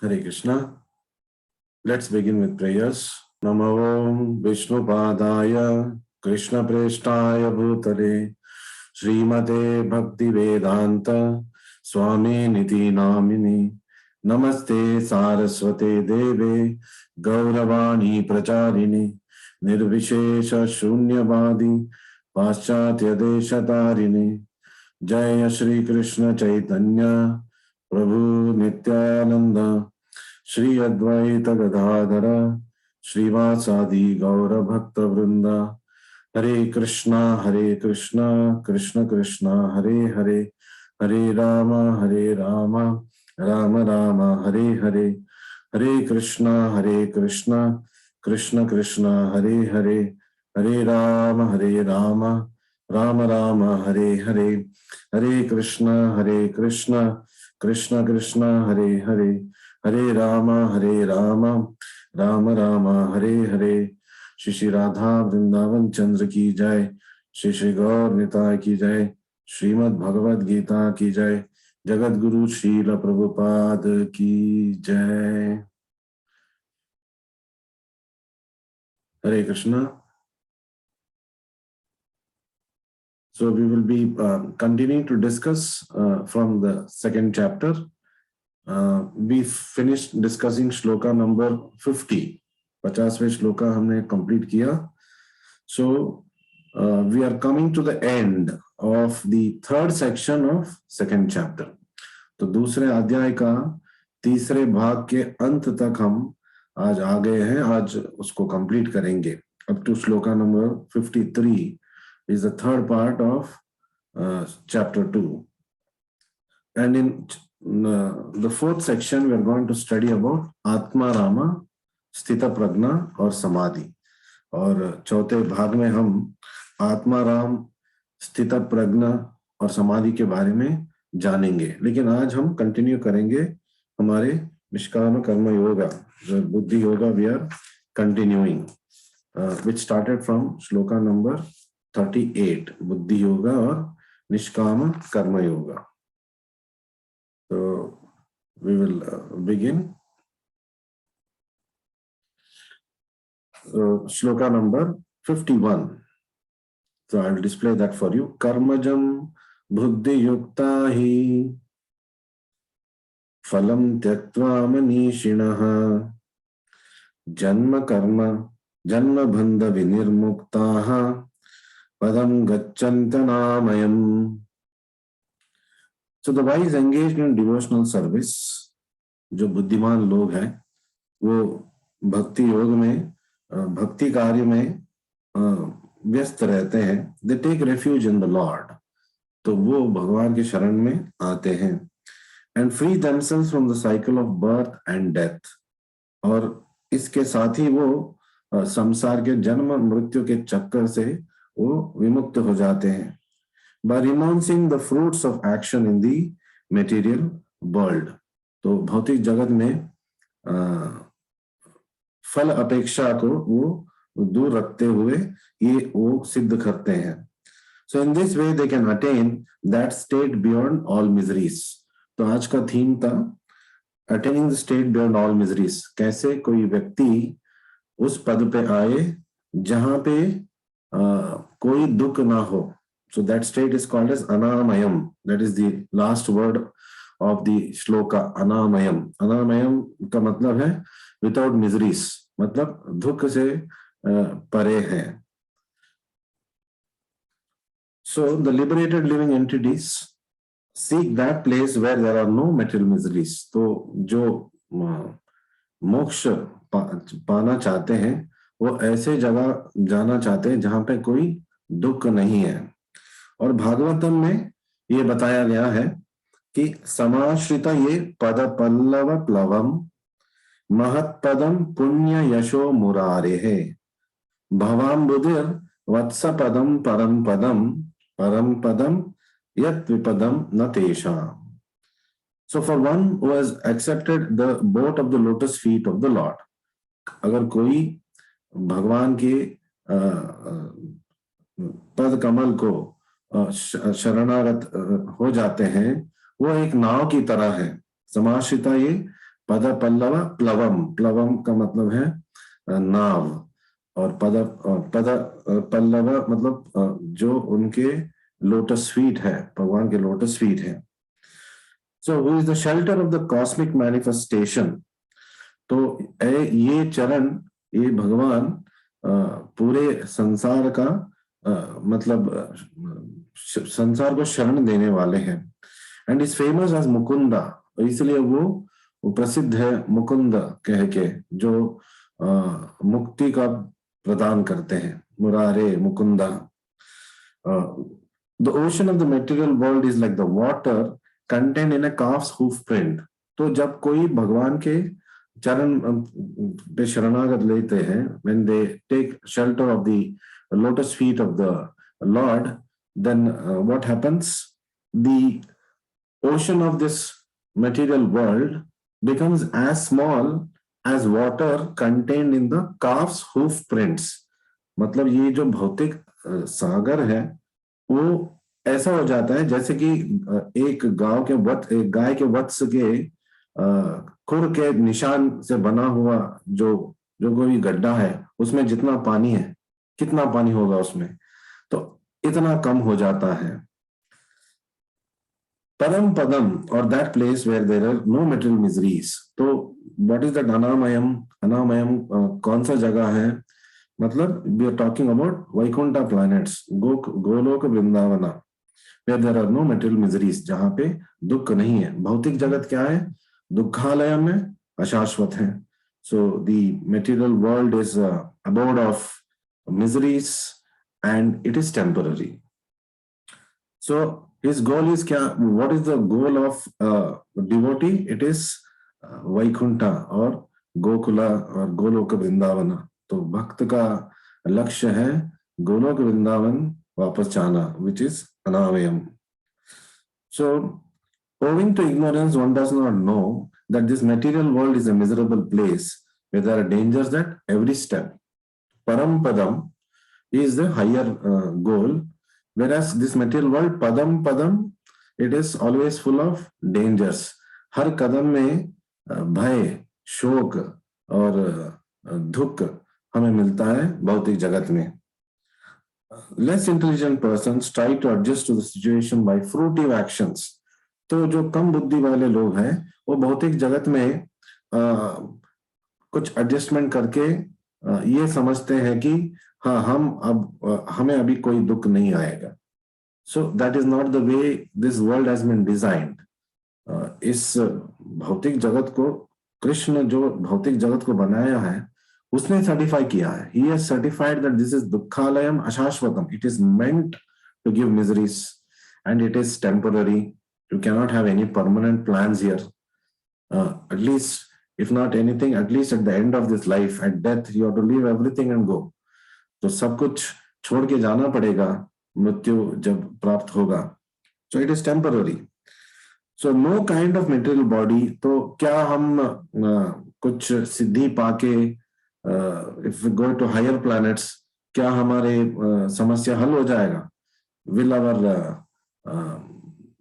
Hare Krishna. Let's begin with prayers. Namo Vishnupadaya Krishna Preshtaya Bhutale Srimate Bhakti Vedanta Swami Niti Namini Namaste Saraswate Deve Gauravani Pracharini Nirvishesha Shunyavadi Paschatya Deshatarini Jaya Shri Krishna Chaitanya Prabhu Nityananda Shri Advaita Gadadhara Srivasadi Gaura Bhakta Vrinda Hare Krishna Krishna Krishna Hare Hare Hare Rama Rama Rama Hare Hare Hare Krishna Krishna Krishna Hare Hare Hare Rama Rama Rama Hare Hare Hare Krishna Krishna Krishna Hare Hare Hare Rama Rama Rama Hare Hare Shri Radha Vrindavan Chandra की जय, श्री गौर निताय की जय, श्रीमद् भगवद गीता की जय, जगत गुरु श्रील प्रभुपाद की जय. Hare Krishna. So we will be continuing to discuss from the second chapter. We finished discussing shloka number 50. 50वें shloka हमने complete किया. So we are coming to the end of the third section of second chapter. तो दूसरे अध्याय का तीसरे भाग के अंत तक हम आज आ गए हैं. आज उसको कंप्लीट करेंगे. Up to shloka number 53 is the third part of chapter 2. And in the fourth section we are going to study about Atma Rama, स्थिता प्रज्ञा और समाधि. और चौथे भाग में हम आत्मा राम, स्थिता प्रज्ञा और समाधि के बारे में जानेंगे. लेकिन आज हम कंटिन्यू करेंगे हमारे निष्काम कर्म योगा, जो buddhi yoga. We are continuing which started from shloka number 38, buddhi yoga और निष्काम कर्म योगा. तो we will begin. Shloka number 51. So I will display that for you. Karmajam buddhi yukta hi phalam tyaktva manishinaha janma bandha vinirmuktaha padam gacchantanamayam. So the wise engaged in devotional service, जो बुद्धिमान लोग हैं, वो भक्ति योग में, भक्ति कार्य में व्यस्त रहते हैं. They take refuge in the lord. तो वो भगवान के शरण में आते हैं. And free themselves from the cycle of birth and death. और इसके साथ ही वो संसार के जन्म मृत्यु के चक्कर से वो विमुक्त हो जाते हैं. By renouncing the fruits of action in the material world. तो भौतिक जगत में फल अपेक्षा को वो दूर रखते हुए ये वो सिद्ध करते हैं. So in this way they can attain that state beyond all miseries. तो आज का थीम था attaining the state beyond all miseries. कैसे कोई व्यक्ति उस पद पे आए जहां पे कोई दुख ना हो. So that state is called as अनामयम. That is the last word of the shloka, अनामयम. अनामयम का मतलब है विदाउट मिजरीज, मतलब दुख से परे है. So the liberated living entities seek that place where there are no material miseries. तो जो मोक्ष पाना चाहते हैं वो ऐसे जगह जाना चाहते हैं जहां पे कोई दुख नहीं है. और भागवतम में ये बताया गया है कि समाश्रिता ये पद पल्लव प्लवम महत्पदम पुण्य यशो मुरारे है भवाम्बुधिर वत्सपदम परम पदम यत् विपदम न तेषाम. So for one who has accepted the boat of the lotus feet of the Lord, अगर कोई भगवान के पद कमल को शरणागत हो जाते हैं, वो एक नाव की तरह है. समाश्रिता ये पद पल्लव प्लवम, प्लवम का मतलब है नाव, और पद पल्लव मतलब जो उनके लोटस फीट है, भगवान के लोटस फीट है। So who is the shelter of the cosmic manifestation. तो ये चरण, ये भगवान पूरे संसार का मतलब संसार को शरण देने वाले हैं। And is famous as Mukunda, इसलिए वो प्रसिद्ध है मुकुंद कह के, जो मुक्ति का प्रदान करते हैं, मुरारे Mukunda. The ocean of the material world is like the water contained in a calf's hoof print। तो जब कोई भगवान के चरण पे शरणागत लेते हैं, when they take shelter of the lotus feet of the Lord, then what happens? The ocean of this material world becomes as small as water contained in the calf's hoof prints। मतलब ये जो भौतिक सागर है वो ऐसा हो जाता है जैसे कि एक गाय के वत्स के खुर के निशान से बना हुआ जो जो कोई गड्ढा है, उसमें जितना पानी है, कितना पानी होगा उसमें, तो इतना कम हो जाता है। परम पदम, और that place where there are no material miseries. तो व्हाट इज दैट अनामयम? अनामयम कौन सा जगह है? मतलब we are talking about Vaikuntha planets, Goloka Vrindavana, where there are no material miseries, जहां पे दुख नहीं है। भौतिक जगत क्या है? दुखालय में अशाश्वत है। So the material world is a abode of miseries and it is temporary. So his goal is क्या? What is the goal of devotee? It is Vaikuntha और गोकुला और गोलोक वृंदावना। तो भक्त का लक्ष्य है गोलोक वृंदावन वापस जाना, which is anavayam. So owing to ignorance, one does not know that this material world is a miserable place where there are dangers at every step. Parampadam is the higher goal, whereas this material world, padam, it is always full of dangers. हर कदम में भय, शोक और दुख हमें मिलता है भौतिक जगत में। Less intelligent persons try to adjust to the situation by fruitive actions। तो जो कम बुद्धि वाले लोग हैं वो भौतिक जगत में कुछ एडजस्टमेंट करके ये समझते हैं कि हाँ हमें अभी कोई दुख नहीं आएगा। So that is not the way this world has been designed. इस भौतिक जगत को, कृष्ण जो भौतिक जगत को बनाया है उसने सर्टिफाई किया है। He has certified that this is dukhalayam ashashvatam. It is meant to give miseries and it is temporary. You cannot have any permanent plans here. At least, if not anything, at least at the end of this life, at death, you have to leave everything and go. तो सब कुछ छोड़ के जाना पड़ेगा मृत्यु जब प्राप्त होगा। So it is temporary. So no kind of material body। तो क्या हम कुछ सिद्धि पाके if we go to higher planets, क्या हमारे समस्या हल हो जाएगा? Will our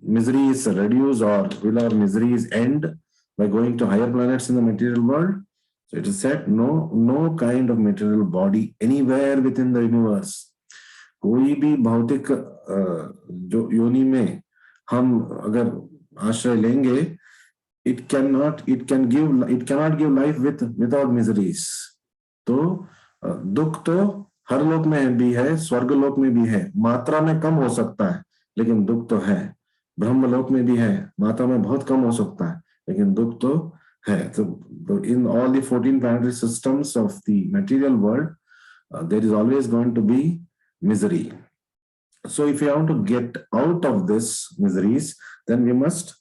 miseries reduce or will our miseries end by going to higher planets in the material world? So it is said no kind of material body anywhere within the universe। कोई भी भौतिक जो योनि में हम अगर आश्रय लेंगे, it cannot give life without miseries। तो दुख तो हर लोक में भी है, स्वर्ग लोक में भी है, मात्रा में कम हो सकता है लेकिन दुख तो है। ब्रह्म लोक में भी है, मात्रा में बहुत कम हो सकता है लेकिन दुख तो है। तो in all the 14 planetary systems of the material world, there is always going to be misery। So if you want to get out of this miseries, then we must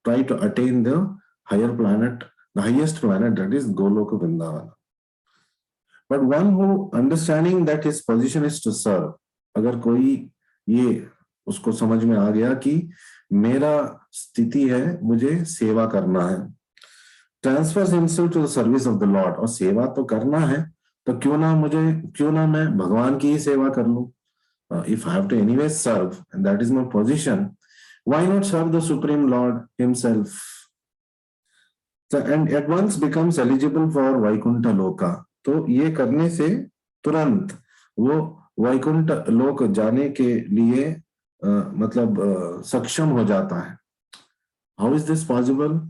try to attain the higher planet, the highest planet, that is Goloka Vrindavana। But one who understanding that his position is to serve, अगर कोई ये उसको समझ में आ गया कि मेरा स्थिति है मुझे सेवा करना है, transfers himself to the service of the Lord, और सेवा तो करना है तो क्यों ना मैं भगवान की ही सेवा कर लूं। If I have to anyway serve and that is my position, why not serve the Supreme Lord himself? and at once becomes eligible for Vaikuntha Loka. तो ये करने से तुरंत वो वैकुंठ लोक जाने के लिए मतलब सक्षम हो जाता है. How is this possible?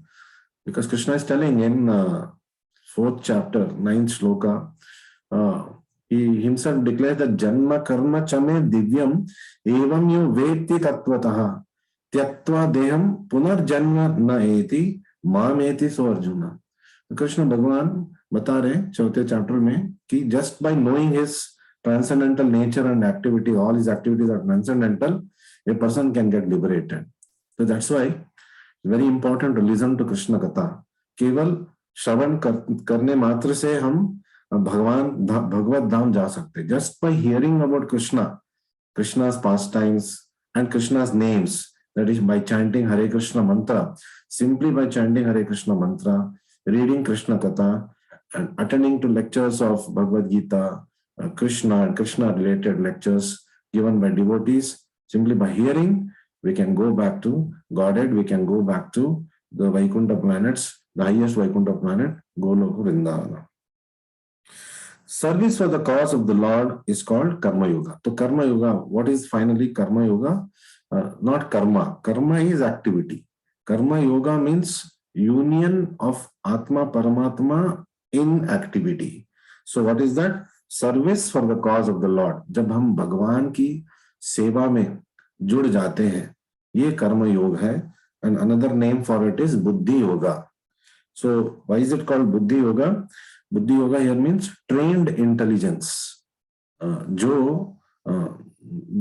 Because Krishna is telling in 4th chapter, 9th shloka, he himself declares that Janma Karma Chame Divyam Evam Yo Veti Tattvataha Tyaktva Deham Punarjanma Na Eti Mam Eti So Arjuna. Krishna भगवान बता रहे 4th chapter में कि just by knowing his transcendental nature and activity, all his activities are transcendental, a person can get liberated. So that's why very important to listen to Krishna Katha. केवल श्रवण करने मात्र से हम भगवत धाम जा सकते. Just by hearing about Krishna, Krishna's pastimes and Krishna's names, that is by chanting Hare Krishna mantra, simply by chanting Hare Krishna mantra, reading Krishna Katha, and attending to lectures of Bhagavad Gita, Krishna and Krishna related lectures given by devotees, simply by hearing, we can go back to Godhead, we can go back to the Vaikuntha planets, the highest Vaikuntha planet, Goloka Vrindavana. Service for the cause of the Lord is called Karma Yoga. So Karma Yoga, what is finally Karma Yoga? Not karma. Karma is activity. Karma Yoga means union of Atma Paramatma in activity. So what is that? Service for the cause of the Lord. जब हम भगवान की सेवा में जुड़ जाते हैं, ये कर्म योग है. And another name for it is Buddhi Yoga. So why is it called Buddhi Yoga? Buddhi Yoga here means trained intelligence. जो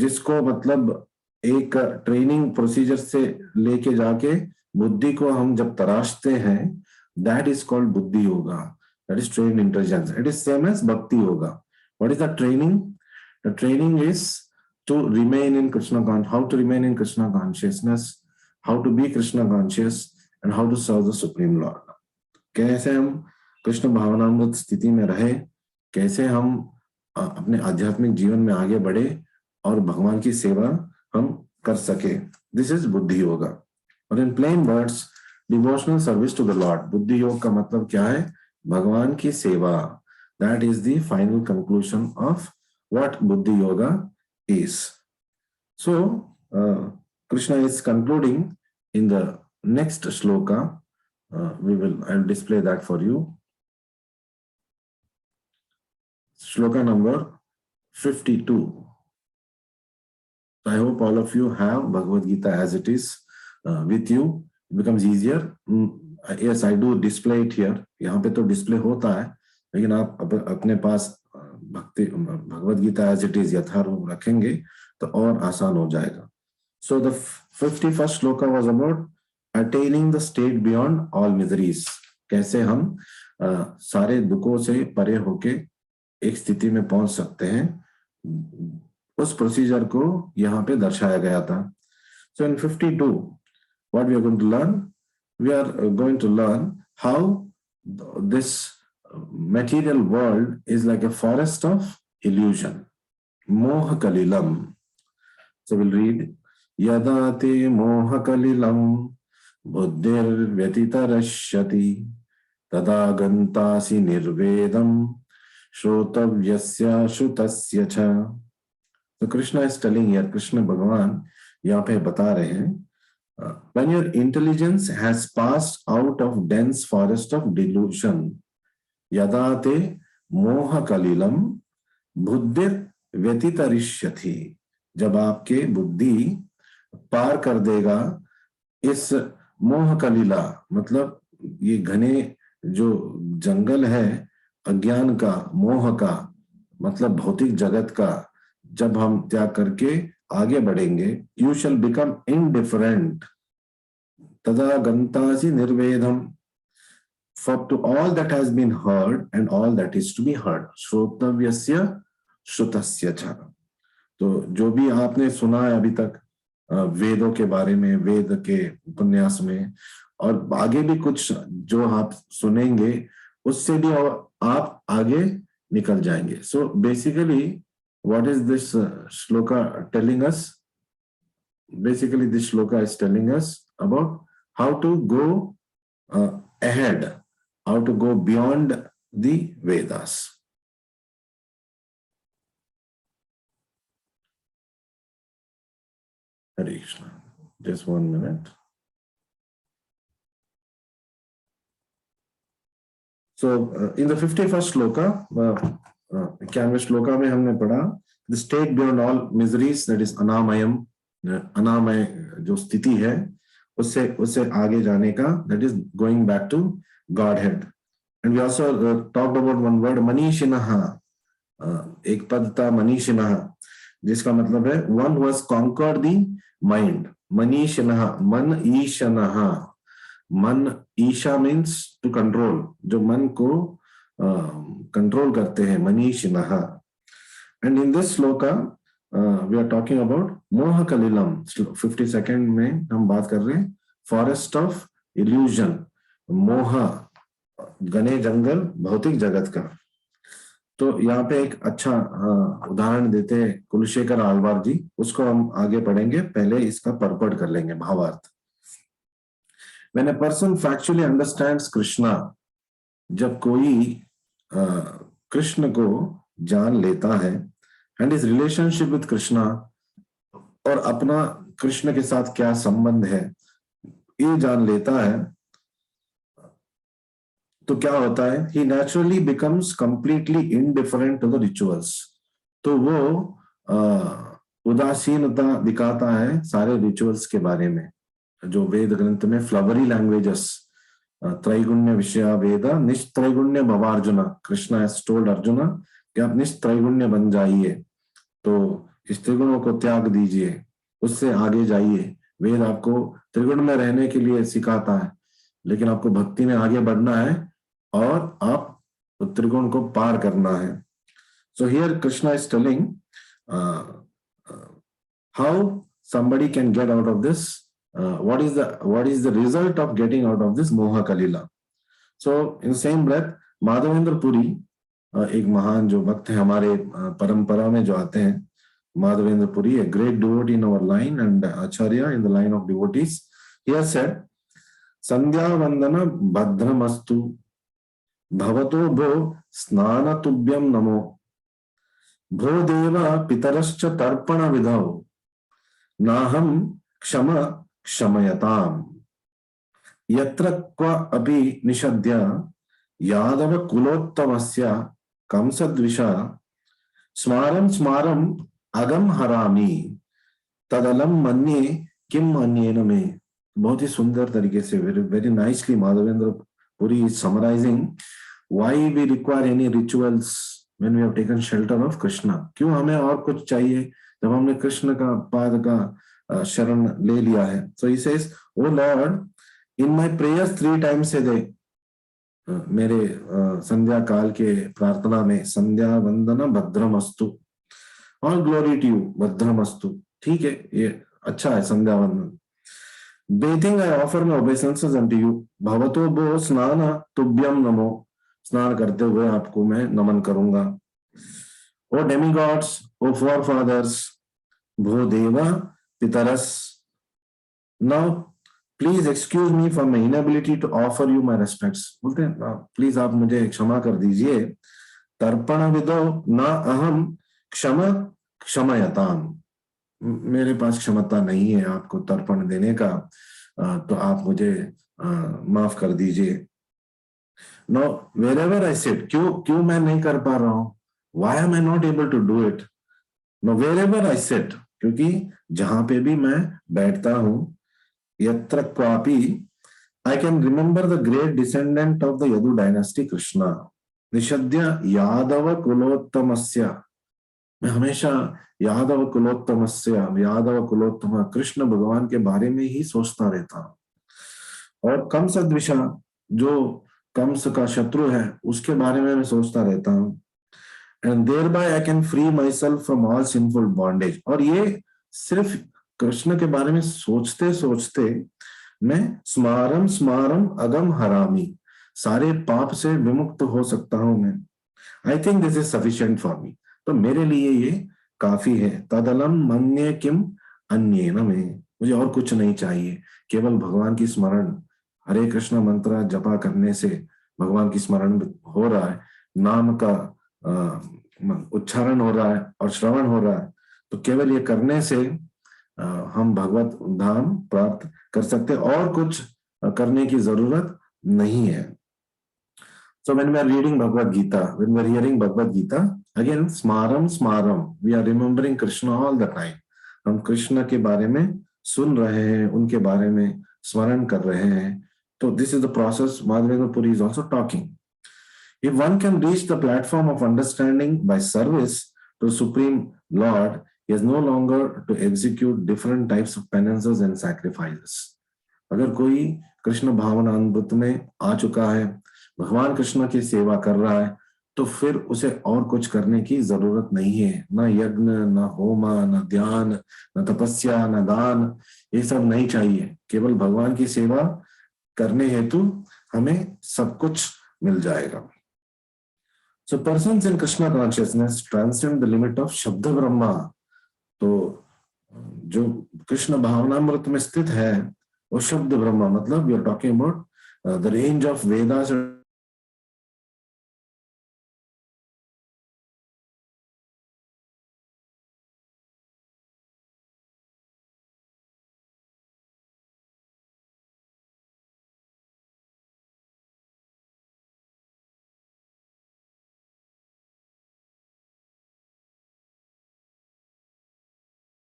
जिसको मतलब एक ट्रेनिंग प्रोसीजर से लेके जाके बुद्धि को हम जब तराशते हैं, that is called Buddhi Yoga. That is trained intelligence. It is same as Bhakti Yoga. What is the training? The training is to remain in Krishna consciousness, how to remain in Krishna consciousness, how to be Krishna conscious, and how to serve the Supreme Lord. कैसे हम कृष्ण भावनामृत स्थिति में रहे, कैसे हम अपने आध्यात्मिक जीवन में आगे बढ़े और भगवान की सेवा हम कर सके. This is buddhi yoga. और in plain words, devotional service to the Lord. बुद्धि योग का मतलब क्या है? भगवान की सेवा. That is the final conclusion of what buddhi yoga is. So, Krishna is concluding in the next shloka. I'll display that for you. Shloka number 52. I hope all of you have Bhagavad Gita as it is with you. It becomes easier. Yes, I do display it here. यहाँ पे तो display होता है, लेकिन आप अपने पास Bhagavad Gita as it is यथारूप रखेंगे तो और आसान हो जाएगा. So the 51st shloka was about attaining the state beyond all miseries. कैसे हम सारे दुखों से परे होके एक स्थिति में पहुंच सकते हैं, उस प्रोसीजर को यहाँ पे दर्शाया गया था. So in 52 what we are going to learn, we are going to learn how this material world is like a forest of illusion. Moha Kalilam. So we'll read. Yada te moha kalilam buddhir vyatitarashyati tada gantasi nirvedam shrotavyasya shrutasya cha. So Krishna is telling here, Krishna Bhagavan यहाँ पे बता रहे हैं, when your intelligence has passed out of dense forest of delusion, यदाते मोह कलिलम बुद्धिर व्यतितरिष्यति. जब आपके बुद्धि पार कर देगा इस मोह कलिला, मतलब ये घने जो जंगल है अज्ञान का, मोह का, मतलब भौतिक जगत का, जब हम त्याग करके आगे बढ़ेंगे, यू शैल बिकम इनडिफरेंट. तदा गंतासि निर्वेदम. For to all that has been heard and all that is to be heard. श्रोतव्यस्य श्रुतस्य च. तो जो भी आपने सुना है अभी तक वेदों के बारे में, वेद के उपन्यास में, और आगे भी कुछ जो आप सुनेंगे, उससे भी आप आगे निकल जाएंगे. So basically, what is this shloka telling us? Basically, this shloka is telling us about how to go ahead, how to go beyond the Vedas. Hare Krishna. Just 1 minute. So in the 51st shloka, 91वें shloka में हमने पढ़ा the state beyond all miseries, that is अनामयम, अनामय जो स्थिति है उससे आगे जाने का, that is going back to Godhead. And we also talked about one word मनीषिणः, एक पद था मनीषिणः, जिसका मतलब है one who has conquered the mind. मनीषिणः, मन ईशनः, मन ईशा मीन्स टू कंट्रोल, जो मन को कंट्रोल करते हैं, मनीषिणः. And in this shloka we are talking about मोह कलिलम. 52nd में हम बात कर रहे हैं फॉरेस्ट ऑफ इल्यूजन, मोह, घने जंगल, भौतिक जगत का. तो यहाँ पे एक अच्छा उदाहरण देते हैं कुलशेखर आलवार जी, उसको हम आगे पढ़ेंगे, पहले इसका परपट कर लेंगे, भावार्थ. When a person factually understands Krishna, जब कोई कृष्ण को जान लेता है, and his relationship with Krishna, और अपना कृष्ण के साथ क्या संबंध है ये जान लेता है, तो क्या होता है, he naturally becomes completely indifferent to the rituals. तो वो उदासीनता दिखाता है सारे रिचुअल्स के बारे में. जो वेद ग्रंथ में फ्लवरी लैंग्वेजेस, त्रैगुण्य विषया वेद निष्त्रैगुण्य भवार्जुन, कृष्णा हैज टोल्ड अर्जुना कि आप निष्त्रैगुण्य बन जाइए, तो इस त्रिगुणों को त्याग दीजिए, उससे आगे जाइए. वेद आपको त्रिगुण में रहने के लिए सिखाता है, लेकिन आपको भक्ति में आगे बढ़ना है और आप त्रिगुण को पार करना है. So here Krishna is telling how somebody can get out of this. What is the result of getting out of this moha kalila? So in the same breath, Madhavendra Puri, एक महान जो भक्त है हमारे परंपरा में जो आते हैं, Madhavendra Puri, a great devotee in our line and acharya in the line of devotees, he has said, संध्या वंदना भद्रमस्तु भवतो भो स्नान तुभ्यम नमो भो देव पितरश्च तर्पण विधौ नाहम क्षम क्षमयताम यत्र क्व अपि निषद्य यादव कुलोत्तमस्य कंसद्विषा स्मारं स्मारं अगम हरामि तदलम मन्ये किम अन्येन मे. बहुत ही सुंदर तरीके से, very nicely Madhavendra Puri is summarizing why we require any rituals when we have taken shelter of Krishna. क्यों हमें और कुछ चाहिए जब हमने कृष्ण का पाद का शरण ले लिया है. So he says, oh Lord, in my prayers 3 times a day, मेरे संध्या काल के प्रार्थना में संध्या वंदना भद्रमस्तु, ऑल ग्लोरी टू यू, भद्रमस्तु, ठीक है, ये अच्छा है संध्या वंदन. Bathing I offer my obeisances unto you भवतो भो स्नान तुभ्यम नमो, स्नान करते हुए आपको मैं नमन करूंगा. ओ डेमीगॉड्स, ओ फोरफादर्स, भो देवा पितरस, now please excuse me for my inability to offer you my respects. बोलते हैं प्लीज आप मुझे क्षमा कर दीजिए. तर्पण विदो न अहम क्षम क्षमयताम, मेरे पास क्षमता नहीं है आपको तर्पण देने का, तो आप मुझे माफ कर दीजिए. नो वेरेवर आई सिट, क्यों मैं नहीं कर पा रहा हूं, why am I not able to do it. No wherever I sit, क्योंकि जहां पे भी मैं बैठता हूं, यत्र क्वापि, I can remember the great descendant of the Yadu dynasty Krishna, निषद्य यादव कुलोत्तमस्य, मैं हमेशा यादव कुलोत्तम कृष्ण भगवान के बारे में ही सोचता रहता हूं. और कंस द्विषा, जो कंस का शत्रु है, उसके बारे में मैं सोचता रहता हूं. And thereby I can free myself from all sinful bondage. और ये सिर्फ कृष्ण के बारे में सोचते सोचते मैं स्मारम स्मारम अगम हरामी, सारे पाप से विमुक्त हो सकता हूं मैं. I think this is sufficient for me, तो मेरे लिए ये काफी है. तदलम मन्ये किम अन्येन मे, मुझे और कुछ नहीं चाहिए, केवल भगवान की स्मरण हरे कृष्ण मंत्र जपा करने से भगवान की स्मरण हो रहा है, नाम का उच्चारण हो रहा है और श्रवण हो रहा है, तो केवल ये करने से हम भगवत धाम प्राप्त कर सकते हैं, और कुछ करने की जरूरत नहीं है। So when we are reading Bhagavad Gita, when we are hearing Bhagavad Gita, again smaram smaram, we are remembering Krishna all the time. हम कृष्ण के बारे में सुन रहे हैं, उनके बारे में स्मरण कर रहे हैं. तो this is the process Madhavendra Puri is also talking. If one can reach the platform of understanding by service to Supreme Lord, he has no longer to execute different types of penances and sacrifices. अगर कोई कृष्ण भावनामृत में आ चुका है, भगवान कृष्ण की सेवा कर रहा है, तो फिर उसे और कुछ करने की जरूरत नहीं है. न यज्ञ, न होम, न ध्यान, न तपस्या, न दान, ये सब नहीं चाहिए. केवल भगवान की सेवा करने हेतु हमें सब कुछ मिल जाएगा. So persons in Krishna consciousness transcend the limit of शब्द ब्रह्मा. तो जो कृष्ण भावनामृत में स्थित है वो शब्द ब्रह्मा, मतलब we are talking about the range of Vedas.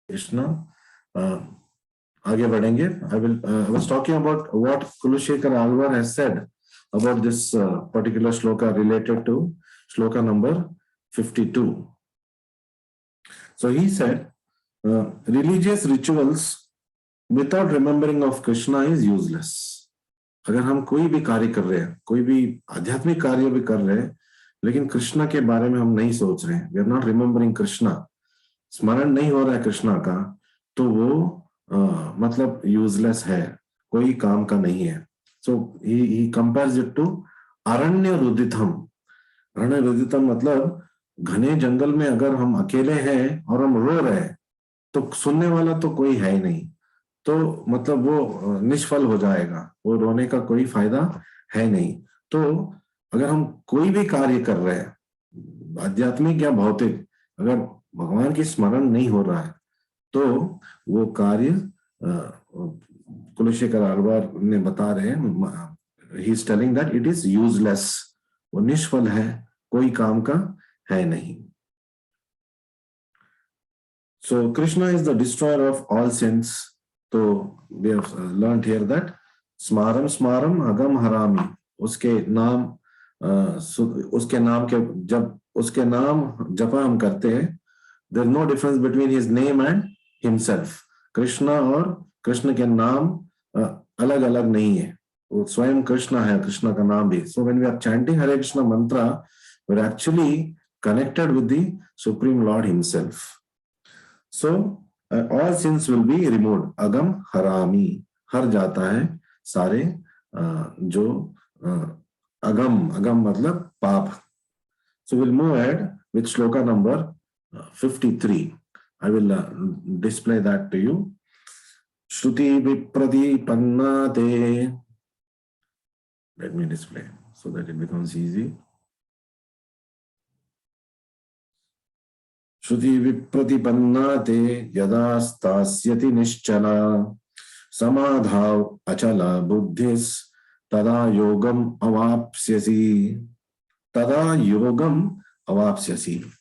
Krishna आगे बढ़ेंगे. I was talking about what Kulashekar Alvar has said about this particular shloka related to shloka number 52. So he said, religious rituals without remembering of Krishna is useless. अगर हम कोई भी कार्य कर रहे हैं, कोई भी आध्यात्मिक कार्य भी कर रहे हैं, लेकिन कृष्णा के बारे में हम नहीं सोच रहे हैं, we are not remembering Krishna, स्मरण नहीं हो रहा है कृष्णा का, तो वो मतलब यूजलेस है, कोई काम का नहीं है. सो ही कंपेयर्स इट टू अरण्य रुदितम. अरण्य रुदितम मतलब घने जंगल में अगर हम अकेले हैं और हम रो रहे हैं, तो सुनने वाला तो कोई है ही नहीं, तो मतलब वो निष्फल हो जाएगा, वो रोने का कोई फायदा है नहीं. तो अगर हम कोई भी कार्य कर रहे हैं, आध्यात्मिक या भौतिक, अगर भगवान की स्मरण नहीं हो रहा है, तो वो कार्य कुलशेखर आलवार ने बता रहे हैं, he is telling that it is useless, वो निष्फल है, कोई काम का है नहीं. So Krishna is the destroyer of all sins. So we have learned here that स्मारम स्मारम अगम हरामी, उसके नाम के जब उसके नाम जपा हम करते हैं, there is no difference between his name and himself. Krishna और कृष्ण के नाम अलग अलग नहीं है, वो स्वयं कृष्ण है, कृष्ण का नाम भी. So when we are chanting Hare Krishna mantra, we are actually connected with the Supreme Lord himself. So all sins will be removed. अगम हरामी, हर जाता है सारे जो अगम मतलब पाप. So we'll move ahead with shloka number 53. I will display that to you. Shruti vipradipanna te. Let me display so that it becomes easy. Shruti vipradipanna te yada stasyati nischala samadhav achala buddhis tada yogam avapsyasi. Tada yogam avapsyasi.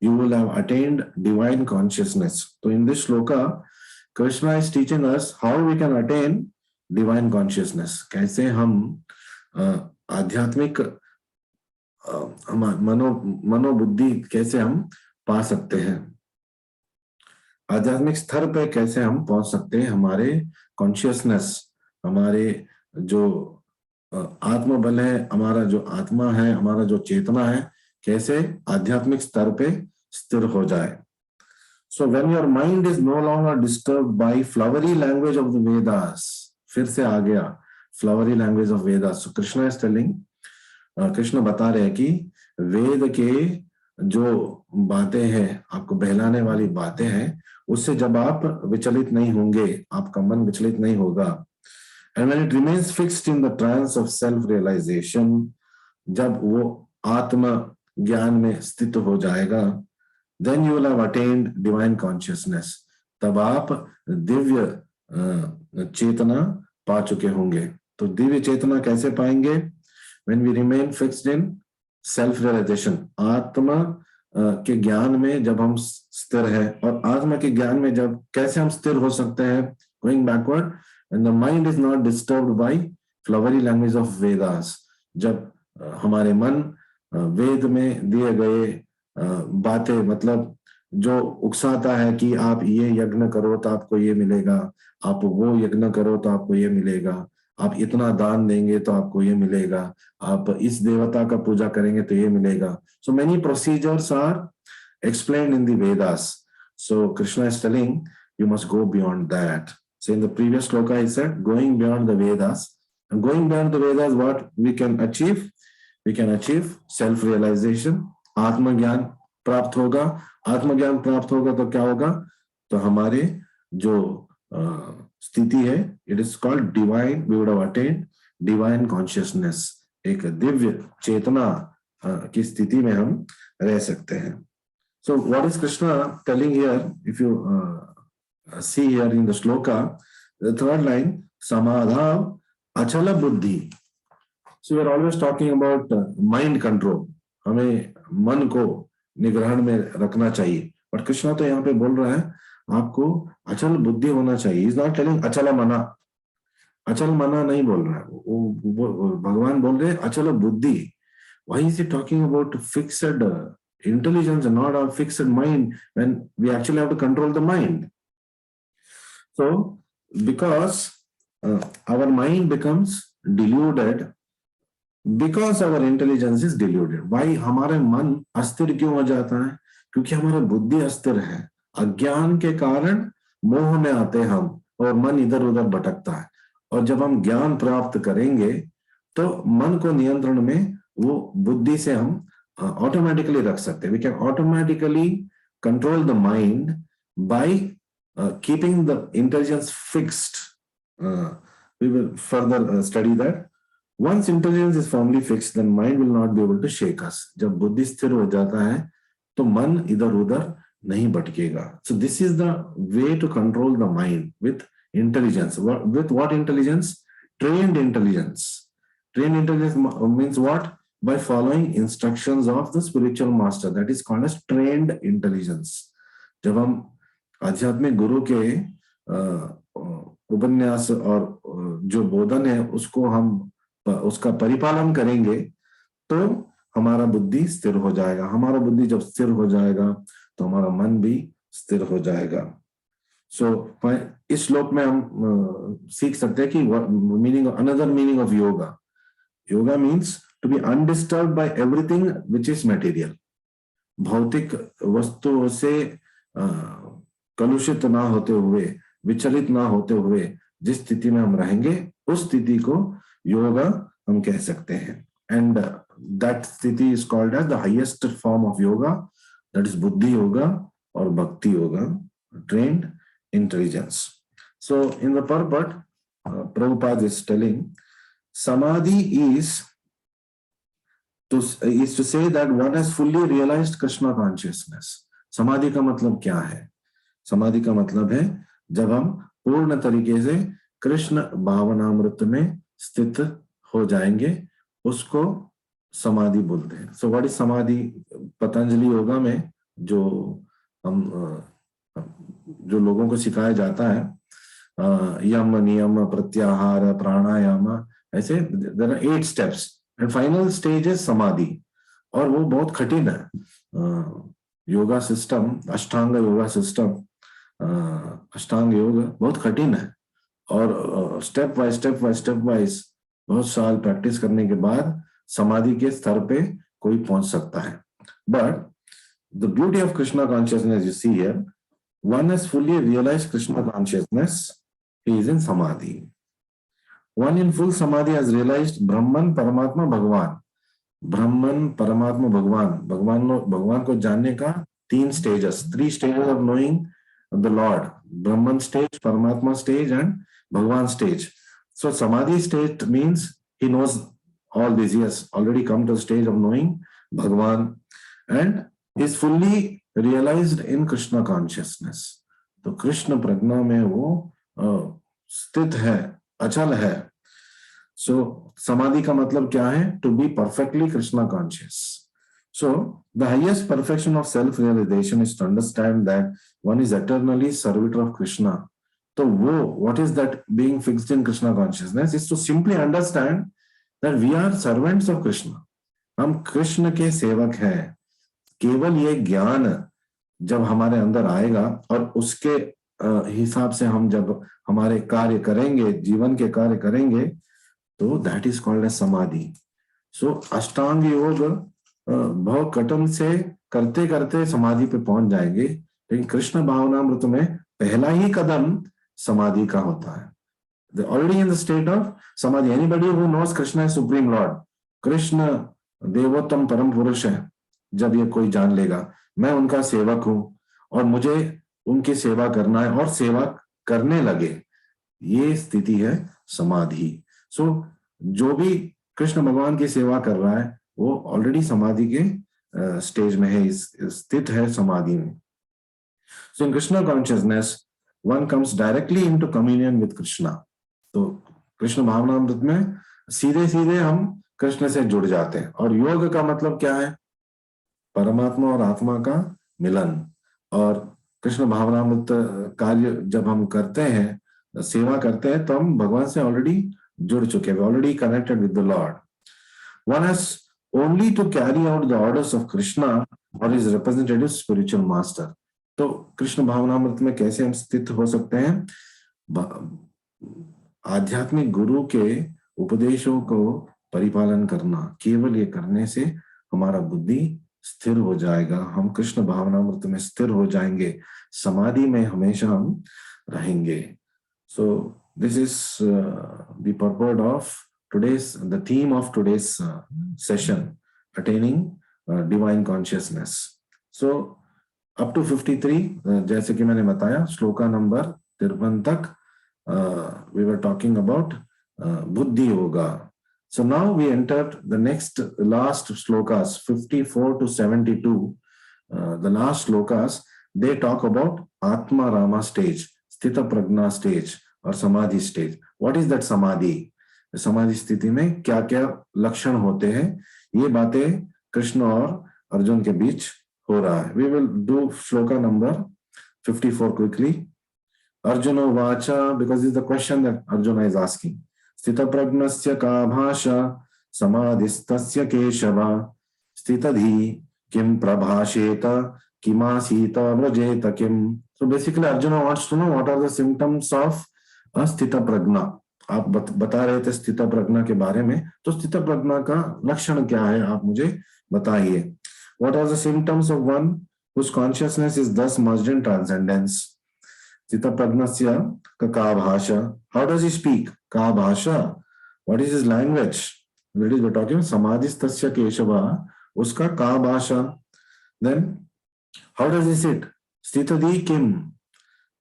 You will have attained divine consciousness. So in this shloka, Krishna is teaching us how we can attain divine consciousness. कैसे हम आध्यात्मिक मनोबुद्धि कैसे हम पा सकते हैं, आध्यात्मिक स्तर पे कैसे हम पहुंच सकते हैं, हमारे कॉन्शियसनेस, हमारे जो आत्मबल है, हमारा जो आत्मा है, हमारा जो चेतना है, कैसे आध्यात्मिक स्तर पे स्थिर हो जाए. So when your mind is no longer disturbed by flowery language of the Vedas, फिर से आ गया flowery language of Vedas. So Krishna is telling, Krishna बता रहे हैं कि वेद के जो बातें हैं, आपको बहलाने वाली बातें हैं, उससे जब आप विचलित नहीं होंगे, आपका मन विचलित नहीं होगा, And when it remains fixed in the trance of self-realization, जब वो आत्म ज्ञान में स्थित हो जाएगा, then you will have attained divine consciousness. तब आप दिव्य चेतना पा चुके होंगे. तो दिव्य चेतना कैसे पाएंगे? When we remain fixed in self-realization, आत्मा के ज्ञान में जब हम स्थिर हैं. और आत्मा के ज्ञान में जब कैसे हम स्थिर हो सकते हैं? Going backward, and the mind is not disturbed by flowery language of Vedas. जब हमारे मन वेद में दिए गए बातें, मतलब जो उकसाता है कि आप ये यज्ञ करो तो आपको ये मिलेगा, आप वो यज्ञ करो तो आपको ये मिलेगा, आप इतना दान देंगे तो आपको ये मिलेगा, आप इस देवता का पूजा करेंगे तो ये मिलेगा. So many procedures are explained in the Vedas. So Krishna is telling you must go beyond that. So in the previous sloka he said going beyond the Vedas. And going beyond the Vedas, what we can achieve? We can achieve self-realization. आत्मज्ञान प्राप्त होगा. आत्मज्ञान प्राप्त होगा तो क्या होगा? तो हमारे जो स्थिति है, it is called divine, we would have attained divine consciousness. एक दिव्य चेतना की स्थिति में हम रह सकते हैं. So what is Krishna telling here? If you see here in the shloka, the third line, samadha achala buddhi. So we are always talking about mind control. हमें मन को निग्रहण में रखना चाहिए. बट कृष्णा तो यहाँ पे बोल रहा है आपको अचल बुद्धि होना चाहिए. इज नॉट टेलिंग अचल मना. अचल मना नहीं बोल रहा है. भगवान बोल रहे अचल बुद्धि. Why is he talking about fixed intelligence and not a fixed mind when we actually have to control the mind? So because our mind becomes deluded because our intelligence is deluded. Why हमारे मन अस्थिर क्यों हो जाता है? क्योंकि हमारा बुद्धि अस्थिर है. अज्ञान के कारण मोह में आते हम और मन इधर उधर भटकता है. और जब हम ज्ञान प्राप्त करेंगे तो मन को नियंत्रण में वो बुद्धि से हम ऑटोमेटिकली रख सकते हैं. We can automatically control the mind by keeping the intelligence fixed. We will further study that. Once intelligence is firmly fixed, then mind will not be able to shake us. जब बुद्धि स्थिर हो जाता है तो मन इधर उधर नहीं भटकेगा. So this is the way to control the mind with intelligence. With what intelligence? Trained intelligence. Trained intelligence means what? By following instructions of the spiritual master. That is called as trained intelligence. जब हम आध्यात्मिक गुरु के उपन्यास और जो बोधन है उसको हम उसका परिपालन करेंगे तो हमारा बुद्धि स्थिर हो जाएगा. हमारा बुद्धि जब स्थिर हो जाएगा तो हमारा मन भी स्थिर हो जाएगा. सो इस श्लोक में हम सीख सकते हैं कि meaning, another meaning of yoga. Yoga means to be undisturbed by everything which is material. भौतिक वस्तुओं से कलुषित ना होते हुए, विचलित ना होते हुए जिस स्थिति में हम रहेंगे उस स्थिति को योगा हम कह सकते हैं. एंड दैट स्थिति is called as the highest form of yoga. That is buddhi yoga और bhakti yoga, trained intelligence. So in the purport Prabhupada is telling samadhi is to say that one has fully realized Krishna consciousness. समाधि का मतलब क्या है? समाधि का मतलब है जब हम पूर्ण तरीके से कृष्ण भावनामृत में स्थित हो जाएंगे, उसको समाधि बोलते हैं. सो व्हाट इज समाधि? पतंजलि योगा में जो लोगों को सिखाया जाता है, यम नियम प्रत्याहार प्राणायाम, ऐसे there are 8 steps and final stage is samadhi. और वो बहुत कठिन है. योगा सिस्टम, अष्टांग योगा सिस्टम, अष्टांग योग बहुत कठिन है. और स्टेप वाइज बहुत साल प्रैक्टिस करने के बाद समाधि के स्तर पे कोई पहुंच सकता है. But the beauty of Krishna consciousness, you see here, one has fully realised Krishna consciousness, he is in samadhi. One in full samadhi has realised Brahman Paramatma Bhagavan. Brahman Paramatma Bhagavan को जानने का 3 stages, 3 stages of knowing the lord. Brahman stage, Paramatma stage and Bhagavan stage. So samadhi state means he knows all this. He has already come to the stage of knowing Bhagwan and is fully realized in Krishna consciousness. तो कृष्ण प्रज्ञा में वो स्थित है, अचल है. So samadhi का मतलब क्या है? To be perfectly Krishna conscious. So the highest perfection of self-realization is to understand that one is eternally servitor of Krishna. So what is that being fixed in Krishna consciousness is to simply understand that we are servants of Krishna. हम कृष्ण के सेवक हैं. केवल ये ज्ञान जब हमारे अंदर आएगा और उसके हिसाब से हम जब हमारे कार्य करेंगे, जीवन के कार्य करेंगे, तो दैट इज कॉल्ड एज समाधि. सो अष्टांग योग बहुत कठिन से करते करते समाधि पे पहुंच जाएंगे, लेकिन कृष्ण भावनामृत में पहला ही कदम समाधि का होता है. Already in the state of samadhi, anybody who knows Krishna is supreme Lord, Krishna देवोत्तम परम पुरुष है, जब ये कोई जान लेगा मैं उनका सेवक हूं और मुझे उनकी सेवा करना है और सेवा करने लगे, ये स्थिति है समाधि. सो जो भी कृष्ण भगवान की सेवा कर रहा है वो ऑलरेडी समाधि के स्टेज में है, स्थित है समाधि में. So in Krishna consciousness one comes directly into communion with Krishna. तो कृष्ण भावनामृत में सीधे सीधे हम कृष्ण से जुड़ जाते हैं. और योग का मतलब क्या है? परमात्मा और आत्मा का मिलन. और कृष्ण भावनामृत कार्य जब हम करते हैं, सेवा करते हैं, तो हम भगवान से ऑलरेडी जुड़ चुके हैं, already connected with the lord. One has only to carry out the orders of Krishna और हिज रिप्रेजेंटेटिव स्पिरिचुअल मास्टर. तो कृष्ण भावनामृत में कैसे हम स्थित हो सकते हैं? आध्यात्मिक गुरु के उपदेशों को परिपालन करना, केवल ये करने से हमारा बुद्धि स्थिर हो जाएगा, हम कृष्ण भावनामृत में स्थिर हो जाएंगे, समाधि में हमेशा हम रहेंगे. So this is the purpose of today's, the theme of today's session, attaining divine consciousness. So up to 53, जैसे कि मैंने बताया, श्लोका नंबर 53 तक we were talking about buddhi yoga. So now we entered the last shlokas, 54 to 72. The last shlokas, they talk about Atma Rama stage, Sthita Prajna stage और समाधि stage. What is that समाधि? समाधि स्थिति में क्या क्या लक्षण होते हैं, ये बातें कृष्ण और अर्जुन के बीच हो रहा है. We will do shloka number 54 quickly. Arjuna vacha, because this is the question that Arjuna is asking. Sthita pragnasya ka bhasha samadhistasya keshava sthitadhi kim prabhasheta kimasita vrajeta kim. So basically Arjuna wants to know what are the symptoms of a sthita prajna. आप बता रहे थे स्थिता प्रज्ञा के बारे में, तो स्थिता प्रज्ञा का लक्षण क्या है आप मुझे बताइए. What are the symptoms of one whose consciousness is thus merged in transcendence? Sthita pragnasya ka bhasha. How does he speak? Ka bhasha. What is his language? That is, we're talking samadhistasya keshava. Uska ka bhasha. Then, how does he sit? Sthitadi kim.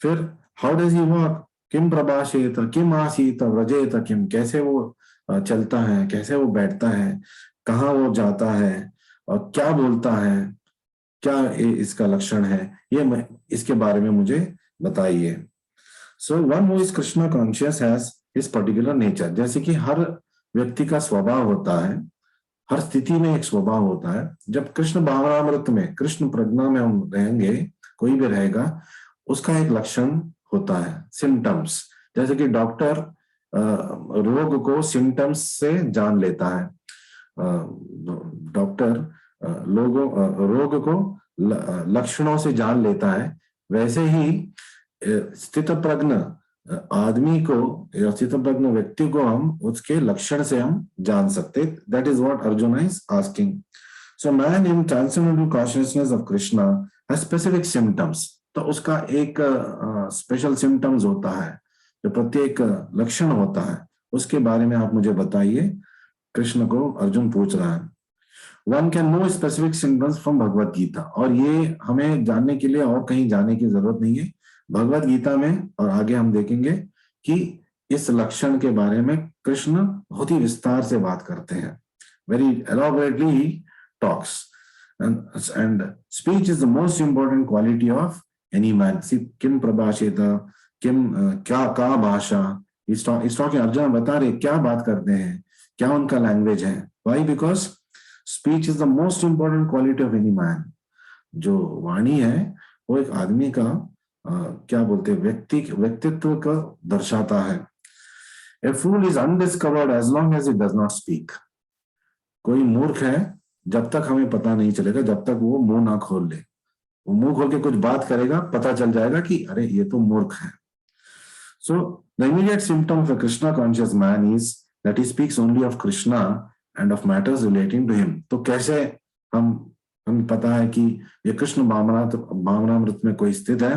फिर, how does he walk? किम प्रभाषेता, किम आसीता, व्रजेता किम. कैसे वो चलता है, कैसे वो बैठता है, कहाँ वो जाता है और क्या बोलता है, क्या इसका लक्षण है, ये इसके बारे में मुझे बताइए. So one who is Krishna conscious has his particular nature. जैसे कि हर व्यक्ति का स्वभाव होता है, हर स्थिति में एक स्वभाव होता है. जब कृष्ण भावनामृत में, कृष्ण प्रज्ञा में हम रहेंगे, कोई भी रहेगा, उसका एक लक्षण होता है, सिम्टम्स. जैसे कि डॉक्टर रोग को सिम्टम्स से जान लेता है, डॉक्टर रोग को लक्षणों से जान लेता है, वैसे ही स्थित प्रज्ञ आदमी को या स्थित प्रज्ञ व्यक्ति को हम उसके लक्षण से हम जान सकते. That is what Arjun is asking. So man in transcendental consciousness of Krishna has specific symptoms. तो उसका एक स्पेशल सिम्टम्स होता है, जो प्रत्येक लक्षण होता है, उसके बारे में आप मुझे बताइए. कृष्ण को अर्जुन पूछ रहा है. One can know specific symptoms from Bhagavad Gita. और ये हमें जानने के लिए और कहीं जाने की जरूरत नहीं है. भगवत गीता में और आगे हम देखेंगे कि इस लक्षण के बारे में कृष्ण बहुत ही विस्तार से बात करते हैं. Very elaborately he talks. And speech is the most important quality of any man. See, kim prabhasheta, क्या का भाषा. He's talking, अर्जुन बता रहे क्या बात करते हैं, क्या उनका लैंग्वेज है. Why? Because speech is the most important quality of any man. जो वाणी है वो एक आदमी का क्या बोलते हैं, व्यक्तित्व का दर्शाता है. A fool is undiscovered as long as he does not speak. कोई मूर्ख है जब तक हमें पता नहीं चलेगा, जब तक वो मुंह ना खोल ले. वो मुंह खोल के कुछ बात करेगा, पता चल जाएगा कि अरे ये तो मूर्ख है. So the immediate symptom of a Krishna conscious man is that he speaks only of Krishna and of matters relating to him. तो कैसे हम पता है कि ये कृष्ण भावनामृत में कोई स्थित है,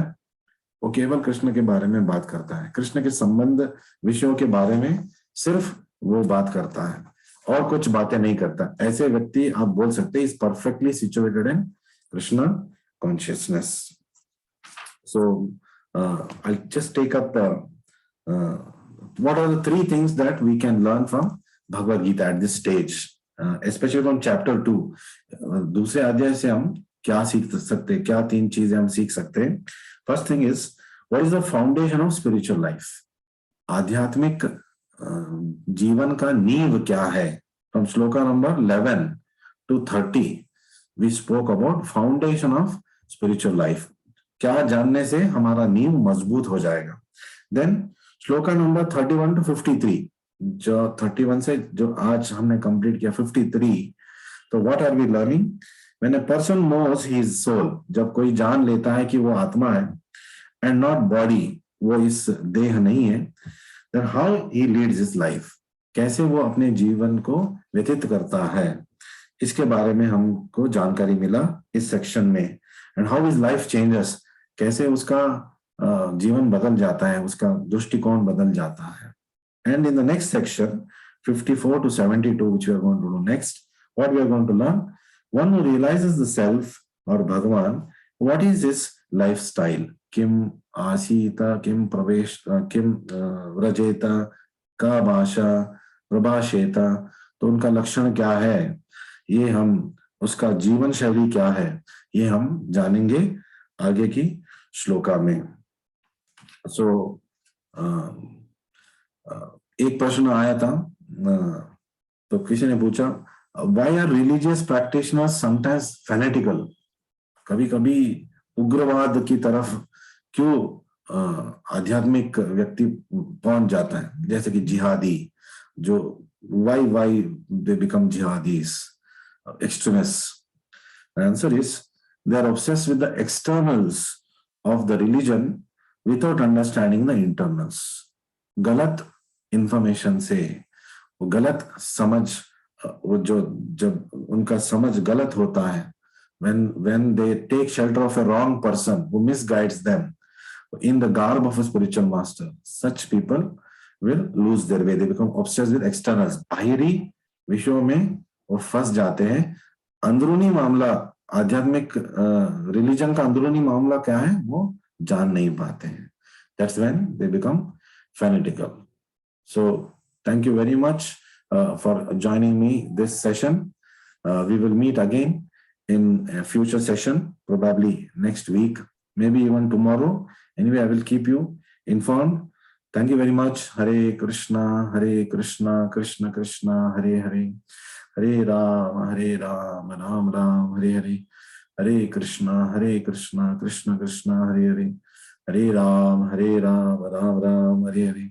वो केवल कृष्ण के बारे में बात करता है, कृष्ण के संबंध विषयों के बारे में सिर्फ वो बात करता है और कुछ बातें नहीं करता. ऐसे व्यक्ति आप बोल सकते हैं is perfectly situated in Krishna consciousness. So I just take up what are the three things that we can learn from Bhagavad Gita at this stage, especially from chapter 2. दूसरे अध्याय से हम क्या सीख सकते हैं, क्या तीन चीजें हम सीख सकते हैं. First thing is what is the foundation of spiritual life. आध्यात्मिक जीवन का नींव क्या है. From shloka number 11 to 30 we spoke about foundation of spiritual life. क्या जानने से हमारा नींव मजबूत हो जाएगा. देन श्लोका नंबर 31 to 53, जो 31 से जो आज हमने कंप्लीट किया 53. तो what are we learning. When a person knows his soul, जब कोई जान लेता है कि वो आत्मा है एंड नॉट बॉडी, वो इस देह नहीं है, then how he leads his life, कैसे वो अपने जीवन को व्यतीत करता है, इसके बारे में हमको जानकारी मिला इस सेक्शन में. And how his life changes, कैसे उसका जीवन बदल जाता है, उसका दृष्टिकोण बदल जाता है. And in the next section 54 to 72 which we are going to do next, what we are going to learn, one who realizes the self or Bhagavan, what is his lifestyle, किम आसीता, किम प्रवेश, किम व्रजेता, का भाषा प्रभाषेता. तो उनका लक्षण क्या है, ये हम, उसका जीवन शैली क्या है, ये हम जानेंगे आगे की श्लोका में. सो एक प्रश्न आया था, तो किसी ने पूछा, why are religious practitioners sometimes fanatical. कभी कभी उग्रवाद की तरफ क्यों आध्यात्मिक व्यक्ति पहुंच जाता है, जैसे कि जिहादी, जो why they become jihadis, extremist. Answer is they are obsessed with the externals of the religion without understanding the internals. गलत इंफॉर्मेशन से, वो गलत समझ, वो जो जब उनका समझ गलत होता है, when they take shelter of a wrong person who misguides them in the garb of a spiritual master, such people will lose their way. They become obsessed with externals. बाहरी विषयों में वो फंस जाते हैं. अंदरूनी मामला, आध्यात्मिक रिलीजन का अंदरूनी मामला क्या है, वो जान नहीं पाते हैं. That's when they become fanatical. So thank you very much for joining me this session. We will meet again in a future session, probably next week, maybe even tomorrow. Anyway, I will keep you informed. Thank you very much. Hare Krishna, Krishna Krishna, Hare Hare, Hare Ram, Ram Ram, Hare Hare, Hare Krishna, Krishna Krishna, Hare Hare, Hare Ram, Ram Ram, Hare Hare.